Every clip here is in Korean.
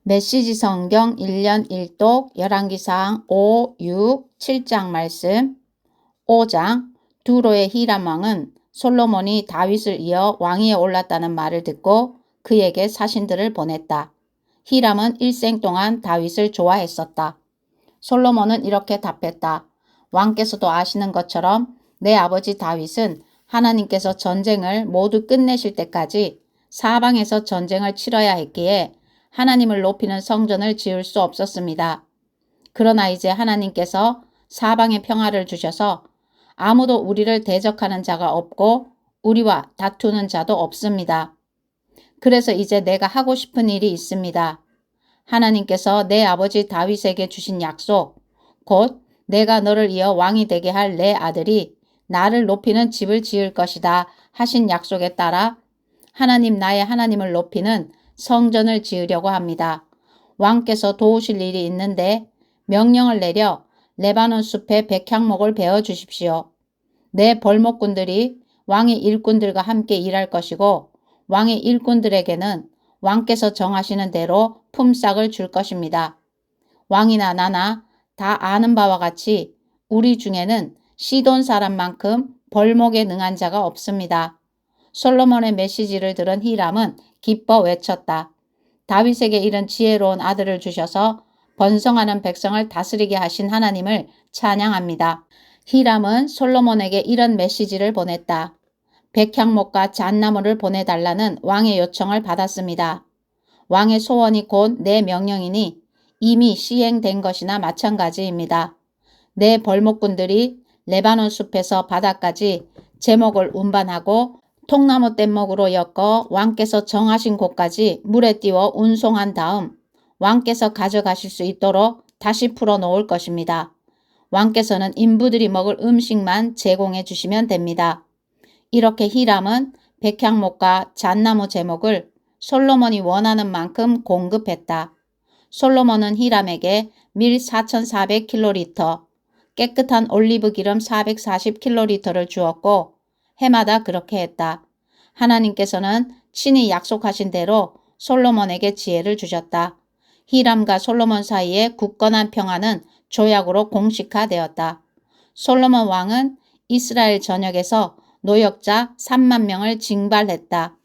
메시지 성경 1년 1독 열왕기상 5, 6, 7장 말씀. 5장. 두로의 히람 왕은 솔로몬이 다윗을 이어 왕위에 올랐다는 말을 듣고 그에게 사신들을 보냈다. 히람은 일생 동안 다윗을 좋아했었다. 솔로몬은 이렇게 답했다. 왕께서도 아시는 것처럼 내 아버지 다윗은 하나님께서 전쟁을 모두 끝내실 때까지 사방에서 전쟁을 치러야 했기에 하나님을 높이는 성전을 지을 수 없었습니다. 그러나 이제 하나님께서 사방에 평화를 주셔서 아무도 우리를 대적하는 자가 없고 우리와 다투는 자도 없습니다. 그래서 이제 내가 하고 싶은 일이 있습니다. 하나님께서 내 아버지 다윗에게 주신 약속, 곧 내가 너를 이어 왕이 되게 할 내 아들이 나를 높이는 집을 지을 것이다 하신 약속에 따라 하나님 나의 하나님을 높이는 성전을 지으려고 합니다. 왕께서 도우실 일이 있는데 명령을 내려 레바논 숲에 백향목을 베어 주십시오. 내 벌목꾼들이 왕의 일꾼들과 함께 일할 것이고 왕의 일꾼들에게는 왕께서 정하시는 대로 품삯을 줄 것입니다. 왕이나 나나 다 아는 바와 같이 우리 중에는 시돈 사람만큼 벌목에 능한 자가 없습니다. 솔로몬의 메시지를 들은 히람은 기뻐 외쳤다. 다윗에게 이런 지혜로운 아들을 주셔서 번성하는 백성을 다스리게 하신 하나님을 찬양합니다. 히람은 솔로몬에게 이런 메시지를 보냈다. 백향목과 잣나무를 보내달라는 왕의 요청을 받았습니다. 왕의 소원이 곧 내 명령이니 이미 시행된 것이나 마찬가지입니다. 내 벌목꾼들이 레바논 숲에서 바다까지 제목을 운반하고 통나무 뗏목으로 엮어 왕께서 정하신 곳까지 물에 띄워 운송한 다음 왕께서 가져가실 수 있도록 다시 풀어 놓을 것입니다. 왕께서는 인부들이 먹을 음식만 제공해 주시면 됩니다. 이렇게 히람은 백향목과 잣나무 제목을 솔로몬이 원하는 만큼 공급했다. 솔로몬은 히람에게 밀 4,400kl, 깨끗한 올리브 기름 440kl를 주었고 해마다 그렇게 했다. 하나님께서는 친히 약속하신 대로 솔로몬에게 지혜를 주셨다. 히람과 솔로몬 사이의 굳건한 평화는 조약으로 공식화되었다. 솔로몬 왕은 이스라엘 전역에서 노역자 3만 명을 징발했다.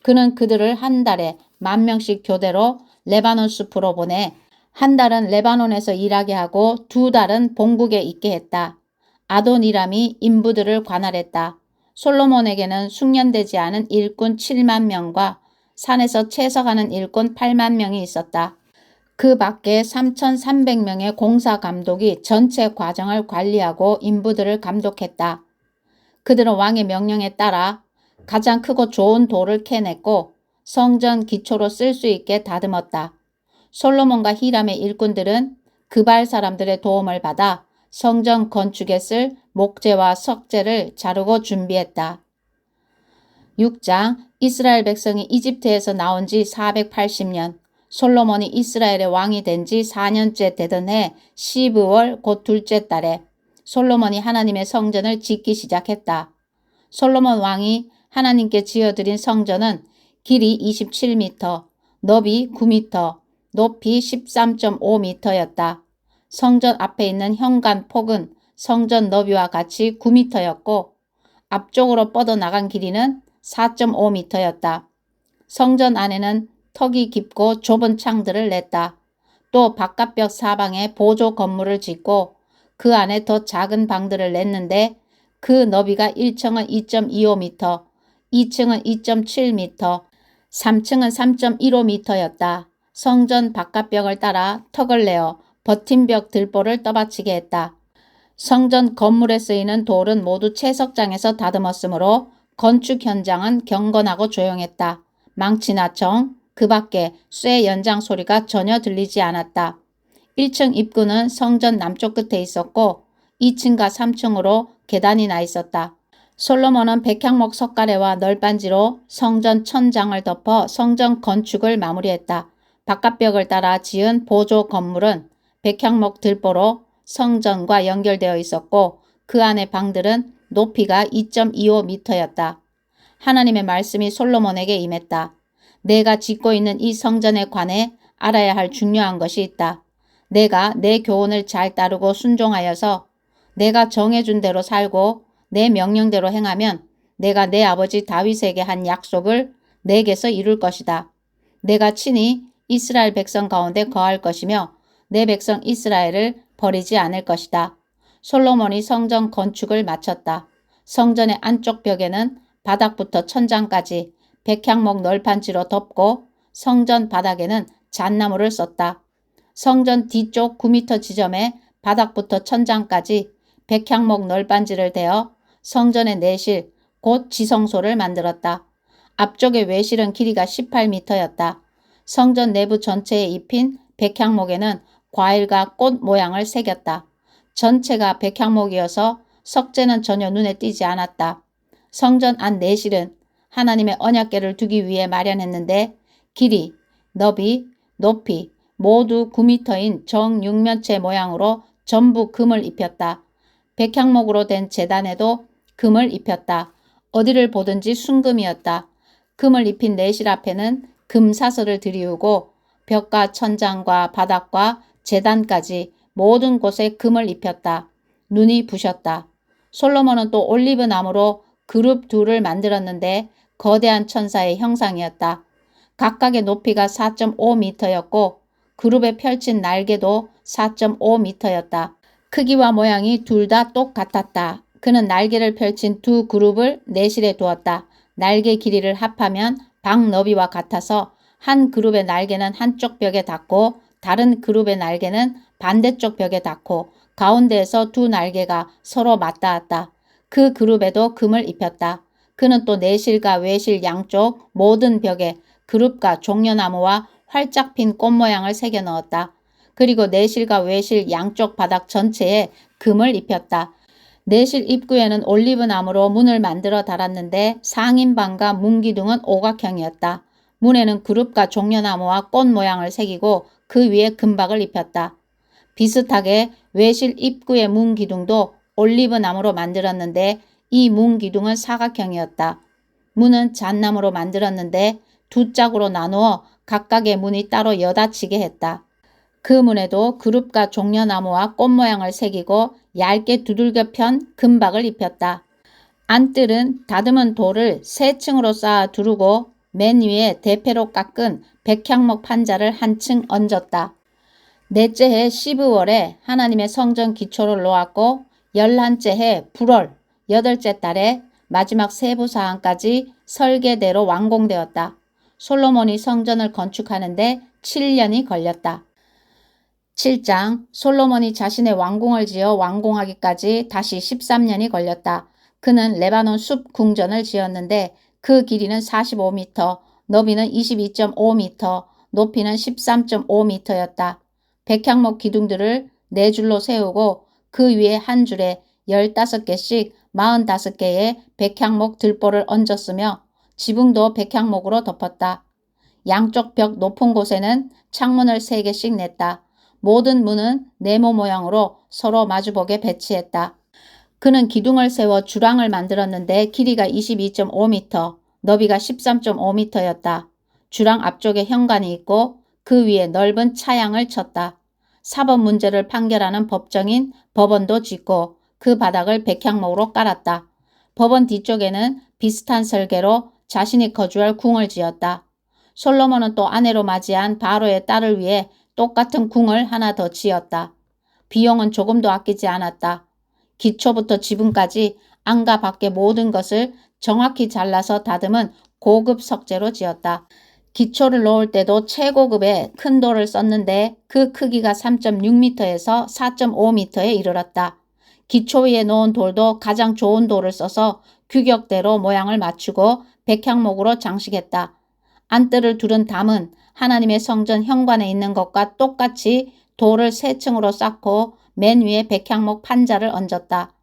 그는 그들을 한 달에 10,000명씩 교대로 레바논 숲으로 보내 한 달은 레바논에서 일하게 하고 2달은 본국에 있게 했다. 아도니람이 인부들을 관할했다. 솔로몬에게는 숙련되지 않은 일꾼 7만 명과 산에서 채석하는 일꾼 8만 명이 있었다. 그 밖에 3,300명의 공사 감독이 전체 과정을 관리하고 인부들을 감독했다. 그들은 왕의 명령에 따라 가장 크고 좋은 돌을 캐냈고 성전 기초로 쓸 수 있게 다듬었다. 솔로몬과 히람의 일꾼들은 그발 사람들의 도움을 받아 성전 건축에 쓸 목재와 석재를 자르고 준비했다. 6장. 이스라엘 백성이 이집트에서 나온 지 480년, 솔로몬이 이스라엘의 왕이 된 지 4년째 되던 해 12월 곧 둘째 달에 솔로몬이 하나님의 성전을 짓기 시작했다. 솔로몬 왕이 하나님께 지어드린 성전은 길이 27m, 너비 9m, 높이 13.5m였다. 성전 앞에 있는 현관 폭은 성전 너비와 같이 9m였고 앞쪽으로 뻗어나간 길이는 4.5m였다. 성전 안에는 턱이 깊고 좁은 창들을 냈다. 또 바깥벽 사방에 보조 건물을 짓고 그 안에 더 작은 방들을 냈는데 그 너비가 1층은 2.25m, 2층은 2.7m, 3층은 3.15m였다. 성전 바깥벽을 따라 턱을 내어 버팀벽 들보를 떠받치게 했다. 성전 건물에 쓰이는 돌은 모두 채석장에서 다듬었으므로 건축 현장은 경건하고 조용했다. 망치나 정, 그 밖에 쇠 연장 소리가 전혀 들리지 않았다. 1층 입구는 성전 남쪽 끝에 있었고 2층과 3층으로 계단이 나 있었다. 솔로몬은 백향목 석가래와 널빤지로 성전 천장을 덮어 성전 건축을 마무리했다. 바깥벽을 따라 지은 보조 건물은 백향목 들보로 성전과 연결되어 있었고 그 안의 방들은 높이가 2.25m였다. 하나님의 말씀이 솔로몬에게 임했다. 내가 짓고 있는 이 성전에 관해 알아야 할 중요한 것이 있다. 내가 내 교훈을 잘 따르고 순종하여서 내가 정해준 대로 살고 내 명령대로 행하면 내가 내 아버지 다윗에게 한 약속을 내게서 이룰 것이다. 내가 친히 이스라엘 백성 가운데 거할 것이며 내 백성 이스라엘을 버리지 않을 것이다. 솔로몬이 성전 건축을 마쳤다. 성전의 안쪽 벽에는 바닥부터 천장까지 백향목 널판지로 덮고 성전 바닥에는 잣나무를 썼다. 성전 뒤쪽 9m 지점에 바닥부터 천장까지 백향목 널판지를 대어 성전의 내실, 곧 지성소를 만들었다. 앞쪽의 외실은 길이가 18m였다. 성전 내부 전체에 입힌 백향목에는 과일과 꽃 모양을 새겼다. 전체가 백향목이어서 석재는 전혀 눈에 띄지 않았다. 성전 안 내실은 하나님의 언약궤를 두기 위해 마련했는데 길이, 너비, 높이 모두 9m인 정육면체 모양으로 전부 금을 입혔다. 백향목으로 된 제단에도 금을 입혔다. 어디를 보든지 순금이었다. 금을 입힌 내실 앞에는 금사슬을 들이우고 벽과 천장과 바닥과 제단까지 모든 곳에 금을 입혔다. 눈이 부셨다. 솔로몬은 또 올리브 나무로 그룹 둘을 만들었는데 거대한 천사의 형상이었다. 각각의 높이가 4.5m였고 그룹에 펼친 날개도 4.5m였다. 크기와 모양이 둘 다 똑같았다. 그는 날개를 펼친 두 그룹을 내실에 두었다. 날개 길이를 합하면 방 너비와 같아서 한 그룹의 날개는 한쪽 벽에 닿고 다른 그룹의 날개는 반대쪽 벽에 닿고 가운데에서 두 날개가 서로 맞닿았다. 그 그룹에도 금을 입혔다. 그는 또 내실과 외실 양쪽 모든 벽에 그룹과 종려나무와 활짝 핀 꽃 모양을 새겨 넣었다. 그리고 내실과 외실 양쪽 바닥 전체에 금을 입혔다. 내실 입구에는 올리브 나무로 문을 만들어 달았는데 상인방과 문기둥은 오각형이었다. 문에는 그룹과 종려나무와 꽃 모양을 새기고 그 위에 금박을 입혔다. 비슷하게 외실 입구의 문기둥도 올리브 나무로 만들었는데 이 문기둥은 사각형이었다. 문은 잣나무로 만들었는데 두 짝으로 나누어 각각의 문이 따로 여닫히게 했다. 그 문에도 그룹과 종려나무와 꽃 모양을 새기고 얇게 두들겨 편 금박을 입혔다. 안뜰은 다듬은 돌을 세 층으로 쌓아 두르고 맨 위에 대패로 깎은 백향목 판자를 한 층 얹었다. 넷째 해 12월에 하나님의 성전 기초를 놓았고 11째 해 불월 8째 달에 마지막 세부 사항까지 설계대로 완공되었다. 솔로몬이 성전을 건축하는데 7년이 걸렸다. 7장 솔로몬이 자신의 왕궁을 지어 완공하기까지 다시 13년이 걸렸다. 그는 레바논 숲 궁전을 지었는데 그 길이는 45m, 너비는 22.5m, 높이는 13.5m였다. 백향목 기둥들을 네 줄로 세우고 그 위에 한 줄에 15개씩 45개의 백향목 들보를 얹었으며 지붕도 백향목으로 덮었다. 양쪽 벽 높은 곳에는 창문을 3개씩 냈다. 모든 문은 네모 모양으로 서로 마주보게 배치했다. 그는 기둥을 세워 주랑을 만들었는데 길이가 22.5m, 너비가 13.5m였다. 주랑 앞쪽에 현관이 있고 그 위에 넓은 차양을 쳤다. 사법 문제를 판결하는 법정인 법원도 짓고 그 바닥을 백향목으로 깔았다. 법원 뒤쪽에는 비슷한 설계로 자신이 거주할 궁을 지었다. 솔로몬은 또 아내로 맞이한 바로의 딸을 위해 똑같은 궁을 하나 더 지었다. 비용은 조금도 아끼지 않았다. 기초부터 지붕까지 안과 밖의 모든 것을 정확히 잘라서 다듬은 고급 석재로 지었다. 기초를 놓을 때도 최고급의 큰 돌을 썼는데 그 크기가 3.6m에서 4.5m에 이르렀다. 기초 위에 놓은 돌도 가장 좋은 돌을 써서 규격대로 모양을 맞추고 백향목으로 장식했다. 안뜰을 두른 담은 하나님의 성전 현관에 있는 것과 똑같이 돌을 3층으로 쌓고 맨 위에 백향목 판자를 얹었다.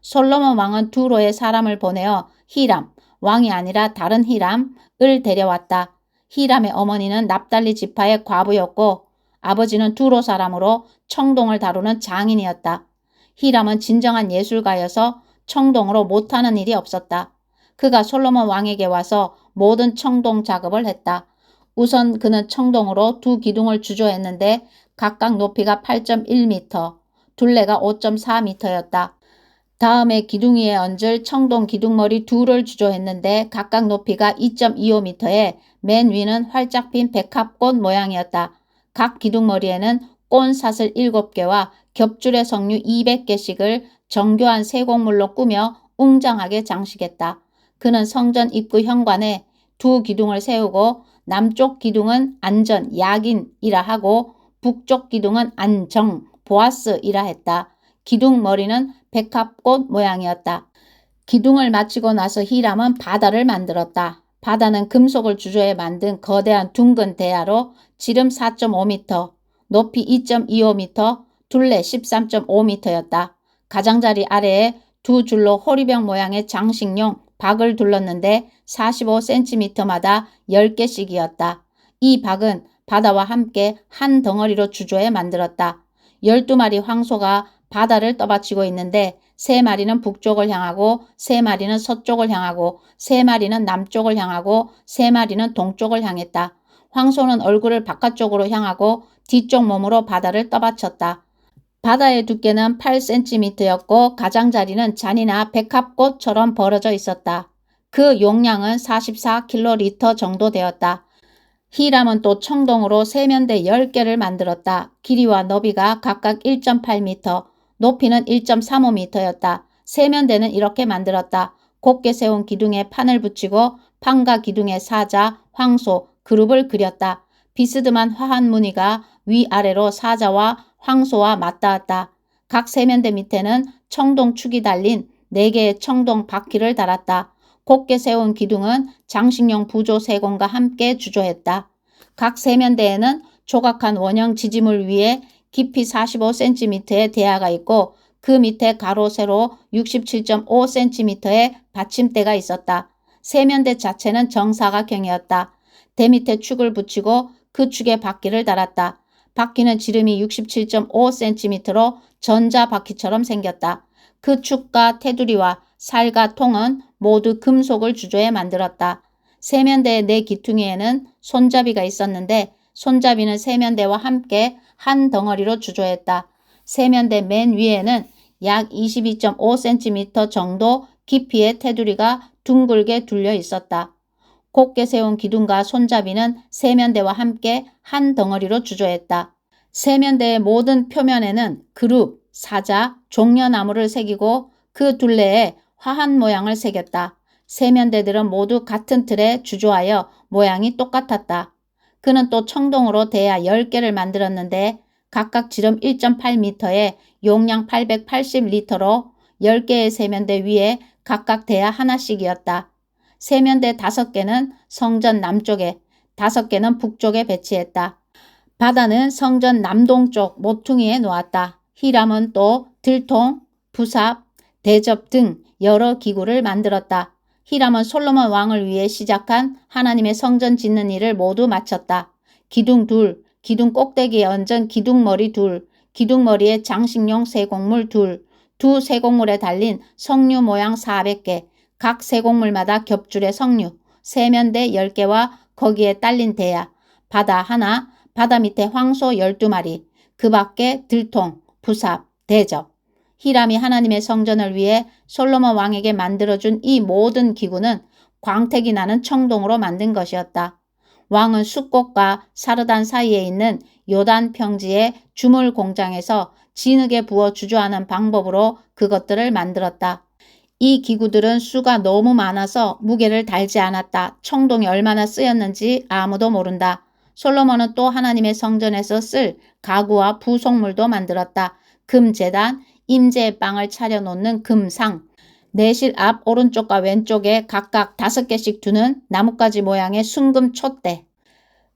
솔로몬 왕은 두로의 사람을 보내어 히람, 왕이 아니라 다른 히람을 데려왔다. 히람의 어머니는 납달리 지파의 과부였고 아버지는 두로 사람으로 청동을 다루는 장인이었다. 히람은 진정한 예술가여서 청동으로 못하는 일이 없었다. 그가 솔로몬 왕에게 와서 모든 청동 작업을 했다. 우선 그는 청동으로 두 기둥을 주조했는데 각각 높이가 8.1m, 둘레가 5.4m였다. 다음에 기둥 위에 얹을 청동 기둥머리 둘을 주조했는데 각각 높이가 2.25m에 맨 위는 활짝 핀 백합꽃 모양이었다. 각 기둥머리에는 꼰사슬 7개와 겹줄의 석류 200개씩을 정교한 세공물로 꾸며 웅장하게 장식했다. 그는 성전 입구 현관에 두 기둥을 세우고 남쪽 기둥은 안전, 야긴이라 하고 북쪽 기둥은 안정, 보아스이라 했다. 기둥 머리는 백합꽃 모양이었다. 기둥을 마치고 나서 히람은 바다를 만들었다. 바다는 금속을 주조해 만든 거대한 둥근 대야로 지름 4.5m, 높이 2.25m, 둘레 13.5m였다. 가장자리 아래에 두 줄로 호리병 모양의 장식용 박을 둘렀는데 45cm마다 10개씩이었다. 이 박은 바다와 함께 한 덩어리로 주조해 만들었다. 12마리 황소가 바다를 떠받치고 있는데 3마리는 북쪽을 향하고 3마리는 서쪽을 향하고 3마리는 남쪽을 향하고 3마리는 동쪽을 향했다. 황소는 얼굴을 바깥쪽으로 향하고 뒤쪽 몸으로 바다를 떠받쳤다. 바다의 두께는 8cm였고 가장자리는 잔이나 백합꽃처럼 벌어져 있었다. 그 용량은 44kl 정도 되었다. 히람은 또 청동으로 세면대 10개를 만들었다. 길이와 너비가 각각 1.8m, 높이는 1.35m였다. 세면대는 이렇게 만들었다. 곱게 세운 기둥에 판을 붙이고 판과 기둥에 사자, 황소, 그룹을 그렸다. 비스듬한 화한 무늬가 위아래로 사자와 황소와 맞닿았다. 각 세면대 밑에는 청동축이 달린 4개의 청동 바퀴를 달았다. 곱게 세운 기둥은 장식용 부조 세공과 함께 주조했다. 각 세면대에는 조각한 원형 지지물 위에 깊이 45cm의 대야가 있고 그 밑에 가로 세로 67.5cm의 받침대가 있었다. 세면대 자체는 정사각형이었다. 대 밑에 축을 붙이고 그 축에 바퀴를 달았다. 바퀴는 지름이 67.5cm로 전자바퀴처럼 생겼다. 그 축과 테두리와 살과 통은 모두 금속을 주조해 만들었다. 세면대의 4기퉁이에는 손잡이가 있었는데 손잡이는 세면대와 함께 한 덩어리로 주조했다. 세면대 맨 위에는 약 22.5cm 정도 깊이의 테두리가 둥글게 둘려 있었다. 곱게 세운 기둥과 손잡이는 세면대와 함께 한 덩어리로 주조했다. 세면대의 모든 표면에는 그룹, 사자, 종려나무를 새기고 그 둘레에 화한 모양을 새겼다. 세면대들은 모두 같은 틀에 주조하여 모양이 똑같았다. 그는 또 청동으로 대야 10개를 만들었는데 각각 지름 1.8m에 용량 880리터로 10개의 세면대 위에 각각 대야 하나씩이었다. 세면대 5개는 성전 남쪽에, 5개는 북쪽에 배치했다. 바다는 성전 남동쪽 모퉁이에 놓았다. 히람은 또 들통, 부삽, 대접 등 여러 기구를 만들었다. 히람은 솔로몬 왕을 위해 시작한 하나님의 성전 짓는 일을 모두 마쳤다. 기둥 둘, 기둥 꼭대기에 얹은 기둥머리 둘, 기둥머리에 장식용 세공물 둘, 두 세공물에 달린 석류 모양 400개, 각 세공물마다 겹줄의 석류, 세면대 10개와 거기에 딸린 대야, 바다 하나, 바다 밑에 황소 12마리, 그 밖에 들통, 부삽, 대접. 히람이 하나님의 성전을 위해 솔로몬 왕에게 만들어준 이 모든 기구는 광택이 나는 청동으로 만든 것이었다. 왕은 숫꽃과 사르단 사이에 있는 요단 평지의 주물 공장에서 진흙에 부어 주조하는 방법으로 그것들을 만들었다. 이 기구들은 수가 너무 많아서 무게를 달지 않았다. 청동이 얼마나 쓰였는지 아무도 모른다. 솔로몬은 또 하나님의 성전에서 쓸 가구와 부속물도 만들었다. 금제단, 임재의 빵을 차려놓는 금상, 내실 앞 오른쪽과 왼쪽에 각각 5개씩 두는 나뭇가지 모양의 순금 촛대,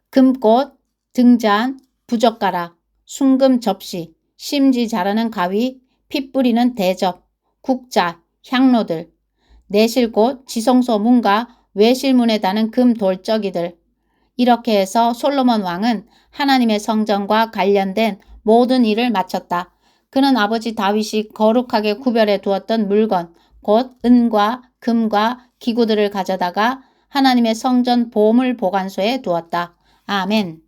금꽃, 등잔, 부젓가락, 순금 접시, 심지 자르는 가위, 피 뿌리는 대접, 국자, 향로들, 내실꽃, 지성소 문과 외실문에 다는 금 돌적이들. 이렇게 해서 솔로몬 왕은 하나님의 성전과 관련된 모든 일을 마쳤다. 그는 아버지 다윗이 거룩하게 구별해 두었던 물건, 곧 은과 금과 기구들을 가져다가 하나님의 성전 보물 보관소에 두었다. 아멘.